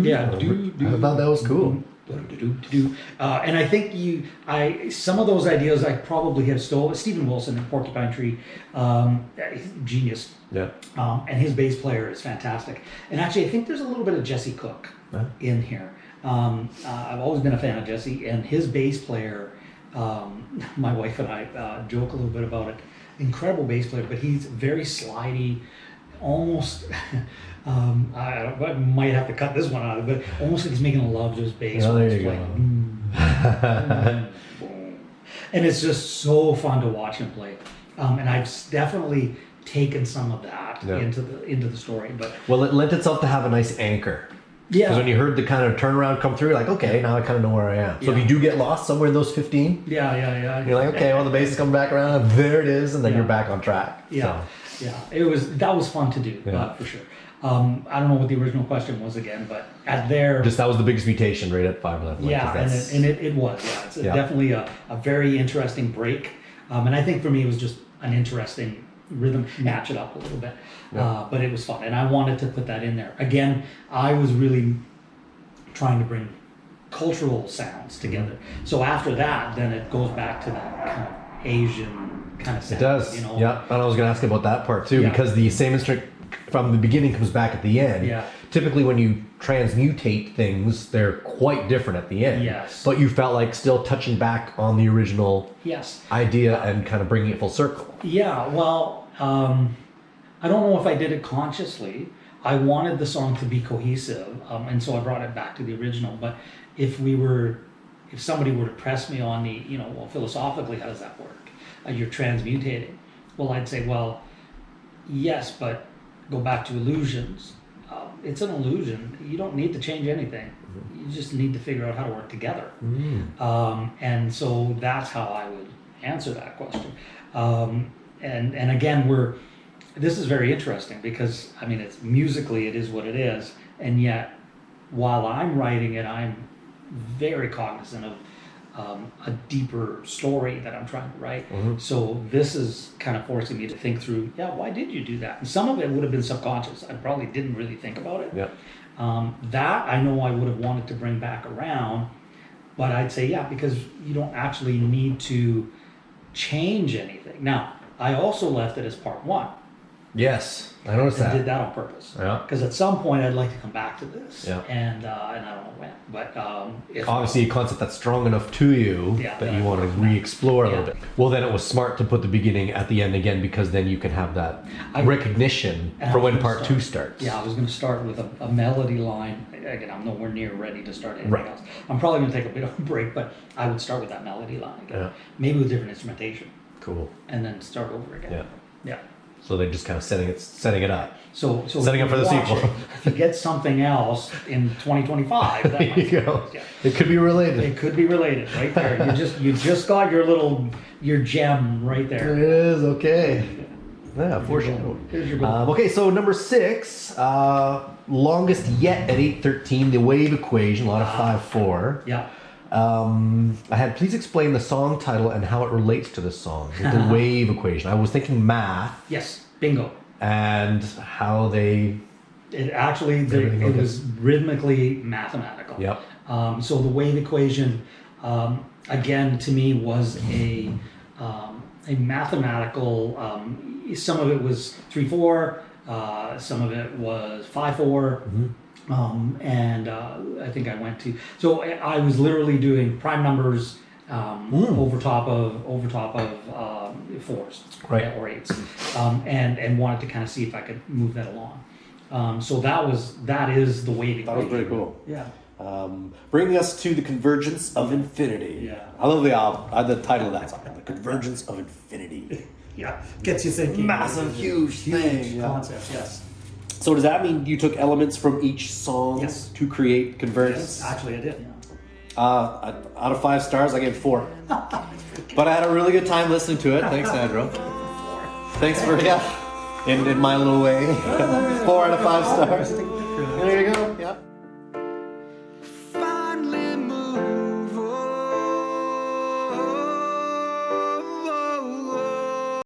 Speaker 1: Yeah.
Speaker 2: I thought that was cool.
Speaker 1: And I think some of those ideas I probably have stolen. Stephen Wilson at Porcupine Tree, genius.
Speaker 2: Yeah.
Speaker 1: And his bass player is fantastic. And actually, I think there's a little bit of Jesse Cook in here. I've always been a fan of Jesse, and his bass player. My wife and I joke a little bit about it. Incredible bass player, but he's very slidey, almost. I might have to cut this one out, but almost like he's making love to his bass.
Speaker 2: Oh, there you go.
Speaker 1: And it's just so fun to watch him play. And I've definitely taken some of that into the story. But
Speaker 2: it lent itself to have a nice anchor.
Speaker 1: Yeah.
Speaker 2: Because when you heard the kind of turnaround come through, you're like, okay, now I kind of know where I am. So if you do get lost somewhere in those 15,
Speaker 1: yeah.
Speaker 2: you're like, okay, the bass is coming back around, there it is, and then you're back on track.
Speaker 1: Yeah,
Speaker 2: so.
Speaker 1: Yeah. That was fun to do, for sure. I don't know what the original question was again, but that was
Speaker 2: the biggest mutation right at 511.
Speaker 1: Yeah, and it was. Yeah, it's definitely a very interesting break. And I think for me it was just an interesting rhythm, match it up a little bit. But it was fun, and I wanted to put that in there. Again, I was really trying to bring cultural sounds together. So after that, then it goes back to that kind of Asian kind of sound.
Speaker 2: It does. Yeah, and I was going to ask about that part too, because the same instrument from the beginning comes back at the end.
Speaker 1: Yeah.
Speaker 2: Typically when you transmutate things, they're quite different at the end.
Speaker 1: Yes.
Speaker 2: But you felt like still touching back on the original idea and kind of bringing it full circle.
Speaker 1: Yeah, well, I don't know if I did it consciously. I wanted the song to be cohesive, and so I brought it back to the original. But if somebody were to press me on the, philosophically, how does that work? You're transmutating. Well, I'd say, yes, but go back to illusions. It's an illusion. You don't need to change anything. You just need to figure out how to work together. And so that's how I would answer that question. And again, this is very interesting because, it's musically, it is what it is. And yet, while I'm writing it, I'm very cognizant of a deeper story that I'm trying to write. So this is kind of forcing me to think through, why did you do that? And some of it would have been subconscious. I probably didn't really think about it. That I know I would have wanted to bring back around, but I'd say, because you don't actually need to change anything. Now, I also left it as part 1.
Speaker 2: Yes, I noticed
Speaker 1: I did
Speaker 2: that.
Speaker 1: that on purpose.
Speaker 2: Yeah.
Speaker 1: Because at some point I'd like to come back to this.
Speaker 2: Yeah.
Speaker 1: And I don't know when. But if
Speaker 2: Obviously, a concept that's strong enough to you
Speaker 1: Yeah,
Speaker 2: that
Speaker 1: that
Speaker 2: you
Speaker 1: I
Speaker 2: want to
Speaker 1: like that.
Speaker 2: re-explore a little
Speaker 1: Yeah.
Speaker 2: bit. Well, then it was smart to put the beginning at the end again, because then you can have that recognition
Speaker 1: and I
Speaker 2: for
Speaker 1: was
Speaker 2: when
Speaker 1: gonna
Speaker 2: part
Speaker 1: start-
Speaker 2: 2 starts.
Speaker 1: Yeah, I was going to start with a melody line. Again, I'm nowhere near ready to start anything
Speaker 2: Right.
Speaker 1: else. I'm probably going to take a bit of a break, but I would start with that melody line again.
Speaker 2: Yeah.
Speaker 1: Maybe with different instrumentation,
Speaker 2: Cool.
Speaker 1: and then start over again.
Speaker 2: Yeah.
Speaker 1: Yeah.
Speaker 2: So they're just kind of setting it up.
Speaker 1: So
Speaker 2: Setting
Speaker 1: if
Speaker 2: up for
Speaker 1: you
Speaker 2: the
Speaker 1: watch
Speaker 2: sequel.
Speaker 1: it, if you get something else in 2025, that
Speaker 2: There
Speaker 1: might
Speaker 2: you go.
Speaker 1: Yeah.
Speaker 2: It could be related.
Speaker 1: It could be related right there. You just got your gem right
Speaker 2: It
Speaker 1: there.
Speaker 2: is okay. Yeah, foreshadowing.
Speaker 1: Here's your goal.
Speaker 2: Okay, so number 6, longest yet at 8:13, the wave equation, a lot of 5/4.
Speaker 1: Yeah.
Speaker 2: I had please explain the song title and how it relates to the song. The wave equation. I was thinking math
Speaker 1: Yes. Bingo.
Speaker 2: and how they.
Speaker 1: It actually
Speaker 2: Everything
Speaker 1: it
Speaker 2: okay?
Speaker 1: was rhythmically mathematical.
Speaker 2: Yep.
Speaker 1: So the wave equation, again, to me was a mathematical. Some of it was 3/4. Some of it was 5/4. And I think I went to. So I was literally doing prime numbers over top of 4s,
Speaker 2: Right.
Speaker 1: or 8s, and wanted to kind of see if I could move that along. So that is the wave equation.
Speaker 3: That was pretty cool.
Speaker 1: Yeah.
Speaker 3: Bringing us to the convergence of infinity.
Speaker 1: Yeah.
Speaker 3: I love the album. The title of that song, the convergence of infinity.
Speaker 1: Yeah, gets you thinking.
Speaker 3: Massive, huge thing. Yeah.
Speaker 1: concept. Yes.
Speaker 3: So does that mean you took elements from each song
Speaker 1: Yes.
Speaker 3: to create convergence?
Speaker 1: Yes, actually, I did.
Speaker 3: Out of 5 stars, I gave 4. But I had a really good time listening to it. Thanks, Sandro. Thanks for in my little way. 4 out of 5 stars. There you go.